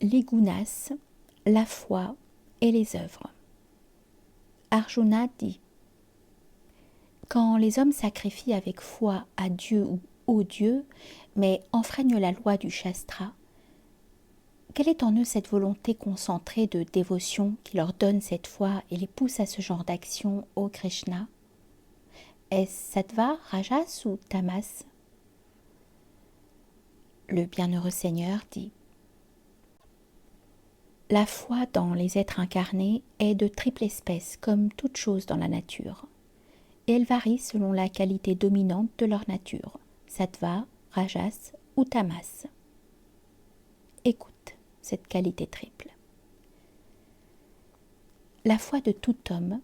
les gunas, la foi et les œuvres. Arjuna dit: quand les hommes sacrifient avec foi à Dieu ou aux dieux, mais enfreignent la loi du Shastra, quelle est en eux cette volonté concentrée de dévotion qui leur donne cette foi et les pousse à ce genre d'action, ô Krishna? Est-ce sattva, rajas ou tamas? Le bienheureux Seigneur dit: la foi dans les êtres incarnés est de triple espèce, comme toute chose dans la nature, et elle varie selon la qualité dominante de leur nature, sattva, rajas ou tamas. Écoute cette qualité triple. La foi de tout homme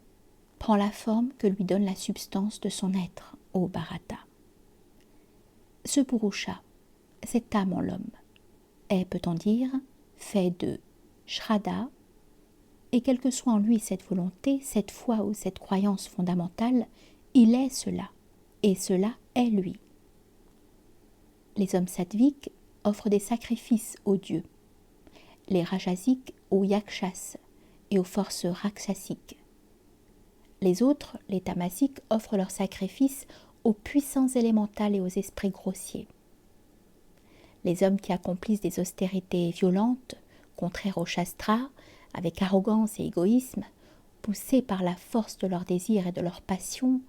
prend la forme que lui donne la substance de son être, ô Bharata. Ce Purusha, cette âme en l'homme, est, peut-on dire, fait de Shraddha, et quelle que soit en lui cette volonté, cette foi ou cette croyance fondamentale, il est cela, et cela est lui. Les hommes sattviques offrent des sacrifices aux dieux, les rajasiques aux yakshas et aux forces rakshasiques. Les autres, les tamasiques, offrent leurs sacrifices aux puissances élémentales et aux esprits grossiers. Les hommes qui accomplissent des austérités violentes, contraires au shastra, avec arrogance et égoïsme, poussés par la force de leurs désirs et de leurs passions,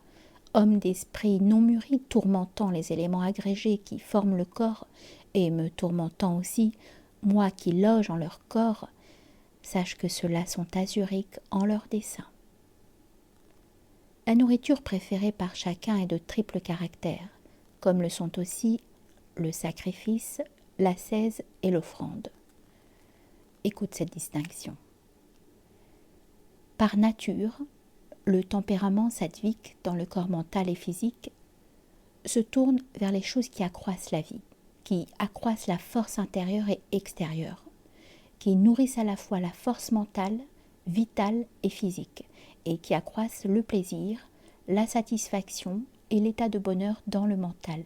hommes d'esprit non mûris, tourmentant les éléments agrégés qui forment le corps, et me tourmentant aussi, moi qui loge en leur corps, sache que ceux-là sont azuriques en leur dessein. La nourriture préférée par chacun est de triple caractère, comme le sont aussi le sacrifice, l'ascèse et l'offrande. Écoute cette distinction. Par nature, le tempérament sattvique dans le corps mental et physique se tourne vers les choses qui accroissent la vie, qui accroissent la force intérieure et extérieure, qui nourrissent à la fois la force mentale, vitale et physique, et qui accroissent le plaisir, la satisfaction et l'état de bonheur dans le mental,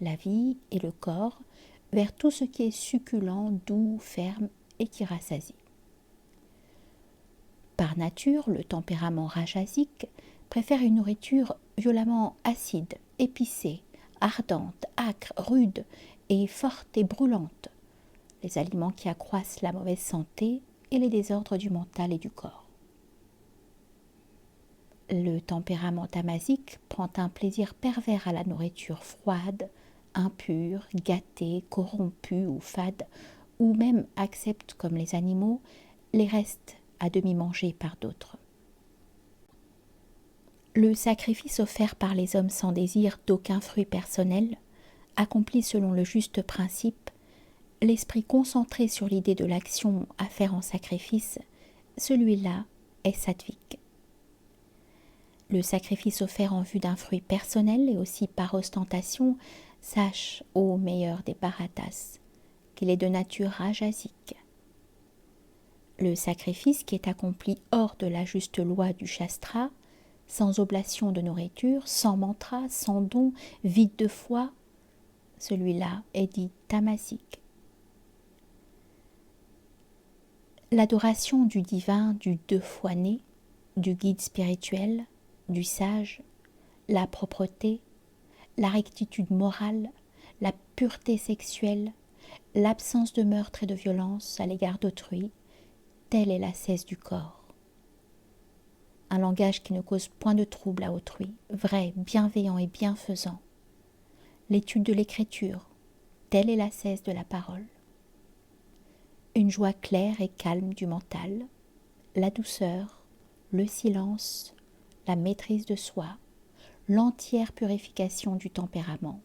la vie et le corps, vers tout ce qui est succulent, doux, ferme et qui rassasie. Par nature, le tempérament rajasique préfère une nourriture violemment acide, épicée, ardente, âcre, rude et forte et brûlante, les aliments qui accroissent la mauvaise santé et les désordres du mental et du corps. Le tempérament tamasique prend un plaisir pervers à la nourriture froide, impure, gâtée, corrompue ou fade, ou même accepte, comme les animaux, les restes à demi mangés par d'autres. Le sacrifice offert par les hommes sans désir d'aucun fruit personnel, accompli selon le juste principe, l'esprit concentré sur l'idée de l'action à faire en sacrifice, celui-là est sattvique. Le sacrifice offert en vue d'un fruit personnel et aussi par ostentation, sache, ô meilleur des bharatas, qu'il est de nature rajasique. Le sacrifice qui est accompli hors de la juste loi du Shastra, sans oblation de nourriture, sans mantra, sans don, vide de foi, celui-là est dit tamasique. L'adoration du divin, du deux fois né, du guide spirituel, du sage, la propreté, la rectitude morale, la pureté sexuelle, l'absence de meurtre et de violence à l'égard d'autrui, telle est l'ascèse du corps. Un langage qui ne cause point de trouble à autrui, vrai, bienveillant et bienfaisant. L'étude de l'écriture, telle est l'ascèse de la parole. Une joie claire et calme du mental, la douceur, le silence, la maîtrise de soi, l'entière purification du tempérament,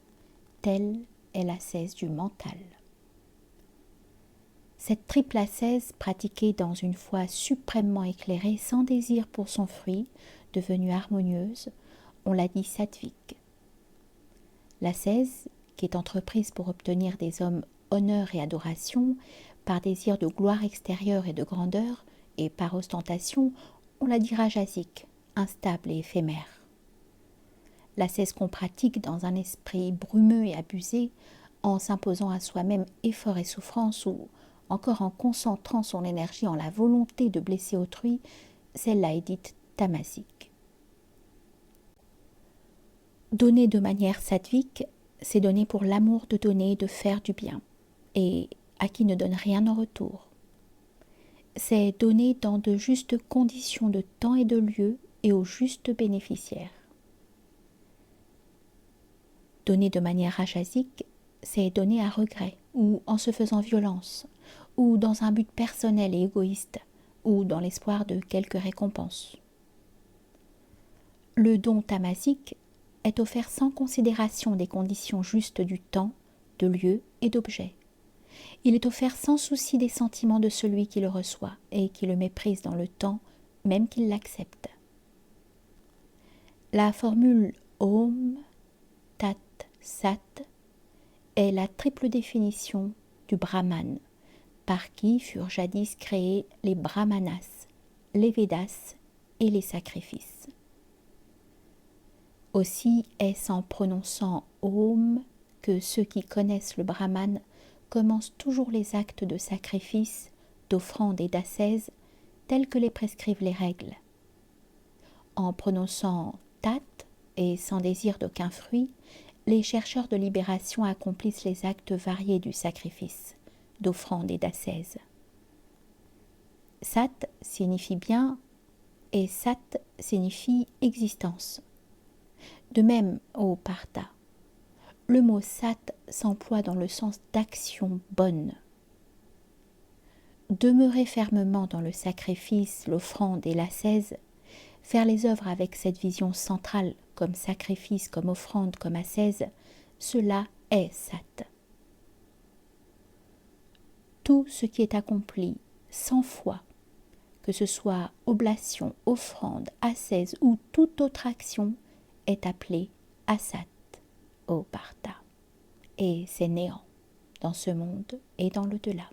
telle est l'ascèse du mental. Cette triple ascèse pratiquée dans une foi suprêmement éclairée, sans désir pour son fruit, devenue harmonieuse, on l'a dit sattvique. L'ascèse, qui est entreprise pour obtenir des hommes honneur et adoration, par désir de gloire extérieure et de grandeur, et par ostentation, on la dit rajasique, instable et éphémère. L'ascèse qu'on pratique dans un esprit brumeux et abusé, en s'imposant à soi-même effort et souffrance ou encore en concentrant son énergie en la volonté de blesser autrui, celle-là est dite tamasique. Donner de manière sattvique, c'est donner pour l'amour de donner et de faire du bien, et à qui ne donne rien en retour. C'est donner dans de justes conditions de temps et de lieu et aux justes bénéficiaires. Donner de manière rajasique, c'est donner à regret, ou en se faisant violence, ou dans un but personnel et égoïste, ou dans l'espoir de quelque récompense. Le don tamasique est offert sans considération des conditions justes du temps, de lieu et d'objet. Il est offert sans souci des sentiments de celui qui le reçoit et qui le méprise dans le temps, même qu'il l'accepte. La formule Om, Tat, Sat est la triple définition du Brahman, par qui furent jadis créés les Brahmanas, les Védas et les sacrifices. Aussi est-ce en prononçant Om que ceux qui connaissent le Brahman commencent toujours les actes de sacrifice, d'offrande et d'ascèse tels que les prescrivent les règles. En prononçant Tat et sans désir d'aucun fruit, les chercheurs de libération accomplissent les actes variés du sacrifice, d'offrande et d'ascèse. Sat signifie bien et Sat signifie existence. De même au Partha, le mot Sat s'emploie dans le sens d'action bonne. Demeurer fermement dans le sacrifice, l'offrande et l'ascèse, faire les œuvres avec cette vision centrale comme sacrifice, comme offrande, comme ascèse, cela est Sat. Tout ce qui est accompli sans foi, que ce soit oblation, offrande, ascèse ou toute autre action, est appelé Asat au Partha. Et c'est néant dans ce monde et dans l'au-delà.